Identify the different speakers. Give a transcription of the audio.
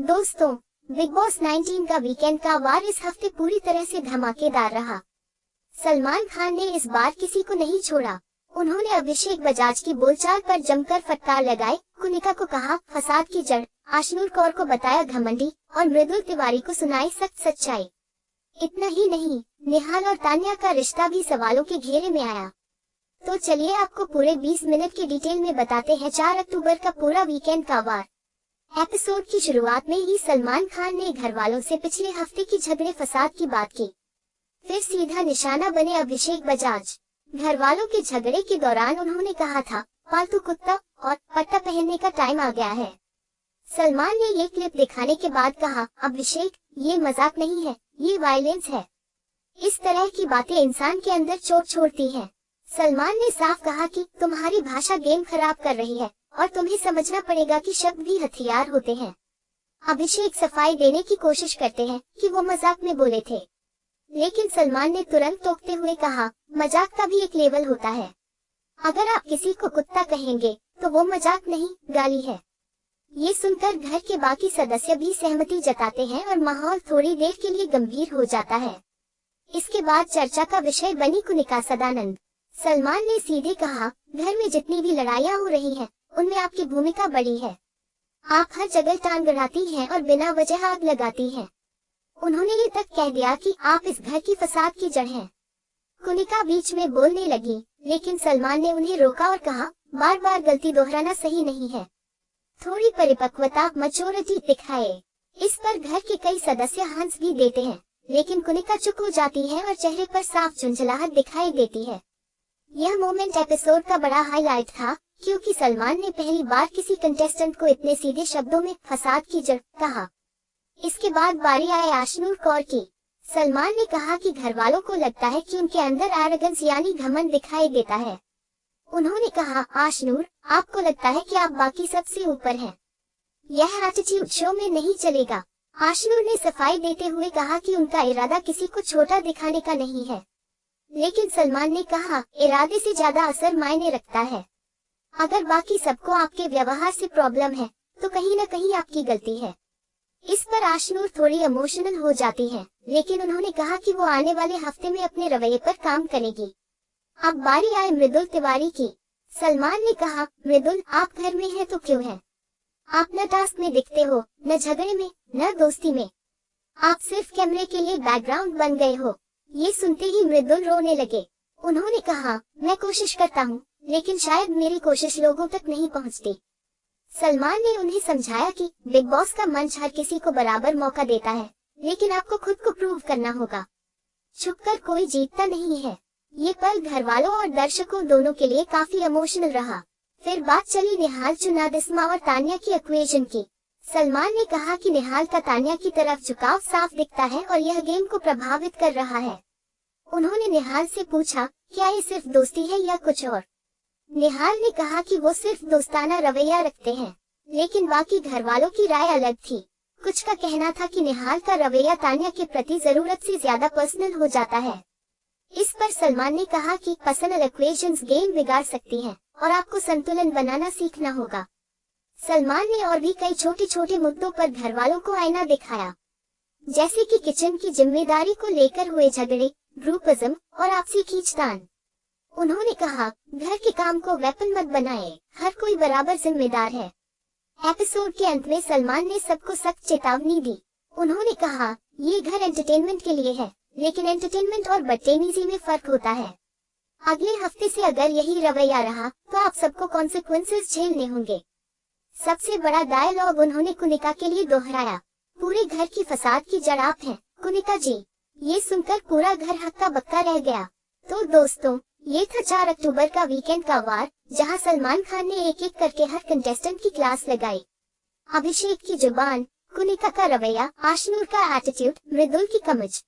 Speaker 1: दोस्तों, big boss 19 का weekend का वार इस हफ्ते पूरी तरह से धमाकेदार रहा। सलमान खान ने इस बार किसी को नहीं छोड़ा। उन्होंने अभिषेक बजाज की बोलचाल पर जमकर फटकार लगाई। कुनिका को कहा फसाद की जड़, आशनूर कौर को बताया घमंडी और मृदुल तिवारी को सुनाई सख्त सच्चाई। इतना ही नहीं, निहाल और तान्या का रिश्ता भी सवालों के घेरे में आया। तो चलिए आपको पूरे 20 मिनट की डिटेल में बताते हैं 4 अक्टूबर का पूरा वीकेंड का वार। एपिसोड की शुरुआत में ही सलमान खान ने घर वालों से पिछले हफ्ते की झगड़े फसाद की बात की। फिर सीधा निशाना बने अभिषेक बजाज। घर वालों के झगड़े के दौरान उन्होंने कहा था पालतू कुत्ता और पट्टा पहनने का टाइम आ गया है। सलमान ने ये क्लिप दिखाने के बाद कहा अभिषेक, ये मजाक नहीं है, ये वायलेंस है। इस तरह की बातें इंसान के अंदर चोट छोड़ती हैं। सलमान ने साफ कहा कि तुम्हारी भाषा गेम खराब कर रही है और तुम्हें समझना पड़ेगा कि शब्द भी हथियार होते हैं। अभिषेक सफाई देने की कोशिश करते हैं कि वो मजाक में बोले थे, लेकिन सलमान ने तुरंत टोकते हुए कहा मजाक का भी एक लेवल होता है। अगर आप किसी को कुत्ता कहेंगे तो वो मजाक नहीं, गाली है। ये सुनकर घर के बाकी सदस्य भी सहमति जताते हैं और माहौल थोड़ी देर के लिए गंभीर हो जाता है। इसके बाद चर्चा का विषय बनी कुनिका सदानंद। सलमान ने सीधे कहा घर में जितनी भी लड़ाइयाँ हो रही हैं, उनमें आपकी भूमिका बड़ी है। आप हर जगह टांग अड़ाती हैं और बिना वजह आग लगाती हैं। उन्होंने ये तक कह दिया कि आप इस घर की फसाद की जड़ हैं। कुनिका बीच में बोलने लगी, लेकिन सलमान ने उन्हें रोका और कहा बार बार गलती दोहराना सही नहीं है। थोड़ी परिपक्वता, मैच्योरिटी दिखाए। इस पर घर के कई सदस्य हंस भी देते हैं, लेकिन कुनिका चुप हो जाती है और चेहरे पर साफ झुंझलाहट दिखाई देती है। यह मोमेंट एपिसोड का बड़ा हाईलाइट था, क्योंकि सलमान ने पहली बार किसी कंटेस्टेंट को इतने सीधे शब्दों में फसाद की जड़ कहा। इसके बाद बारी आए आशनूर कौर की। सलमान ने कहा कि घर वालों को लगता है कि उनके अंदर एरोगेंस यानी घमंड दिखाई देता है। उन्होंने कहा आशनूर, आपको लगता है कि आप बाकी सबसे ऊपर हैं। यह एटीट्यूड शो में नहीं चलेगा। आशनूर ने सफाई देते हुए कहा कि उनका इरादा किसी को छोटा दिखाने का नहीं है, लेकिन सलमान ने कहा इरादे से ज्यादा असर मायने रखता है। अगर बाकी सबको आपके व्यवहार से प्रॉब्लम है तो कहीं न कहीं आपकी गलती है। इस पर आशनूर थोड़ी इमोशनल हो जाती है, लेकिन उन्होंने कहा कि वो आने वाले हफ्ते में अपने रवैये पर काम करेगी। अब बारी आए मृदुल तिवारी की। सलमान ने कहा मृदुल, आप घर में हैं तो क्यों हैं? आप न टास्क में दिखते हो, न झगड़े में, न दोस्ती में। आप सिर्फ कैमरे के लिए बैकग्राउंड बन गए हो। ये सुनते ही मृदुल रोने लगे। उन्होंने कहा मैं कोशिश करता हूँ, लेकिन शायद मेरी कोशिश लोगों तक नहीं पहुँचती। सलमान ने उन्हें समझाया कि बिग बॉस का मंच हर किसी को बराबर मौका देता है, लेकिन आपको खुद को प्रूव करना होगा। छुपकर कोई जीतता नहीं है। ये पल घर वालों और दर्शकों दोनों के लिए काफी इमोशनल रहा। फिर बात चली निहाल, चुनादिस्मा और तान्या की इक्वेशन की। सलमान ने कहा कि निहाल का तान्या की तरफ झुकाव साफ दिखता है और यह गेम को प्रभावित कर रहा है। उन्होंने निहाल से पूछा क्या ये सिर्फ दोस्ती है या कुछ और? निहाल ने कहा कि वो सिर्फ दोस्ताना रवैया रखते हैं, लेकिन बाकी घर वालों की राय अलग थी। कुछ का कहना था कि निहाल का रवैया तान्या के प्रति जरूरत से ज्यादा पर्सनल हो जाता है। इस पर सलमान ने कहा कि पर्सनल इक्वेशंस गेम बिगाड़ सकती हैं और आपको संतुलन बनाना सीखना होगा। सलमान ने और भी कई छोटे छोटे मुद्दों पर घर वालों को आईना दिखाया, जैसे कि किचन की जिम्मेदारी को लेकर हुए झगड़े, ग्रुपिज्म और आपसी खींचतान। उन्होंने कहा घर के काम को वेपन मत बनाएं, हर कोई बराबर जिम्मेदार है। एपिसोड के अंत में सलमान ने सबको सख्त चेतावनी दी। उन्होंने कहा ये घर एंटरटेनमेंट के लिए है, लेकिन एंटरटेनमेंट और बदतमीजी में फर्क होता है। अगले हफ्ते से अगर यही रवैया रहा तो आप सबको कॉन्सिक्वेंसेस झेलने होंगे। सबसे बड़ा डायलॉग उन्होंने कुनिका के लिए दोहराया, पूरे घर की फसाद की जड़ आप हैं कुनिका जी। ये सुनकर पूरा घर हक्का बक्का रह गया। तो दोस्तों, ये था 4 अक्टूबर का वीकेंड का वार, जहां सलमान खान ने एक एक करके हर कंटेस्टेंट की क्लास लगाई। अभिषेक की जुबान, कुनिका का रवैया, आशनूर का एटीट्यूड, मृदुल की कमज।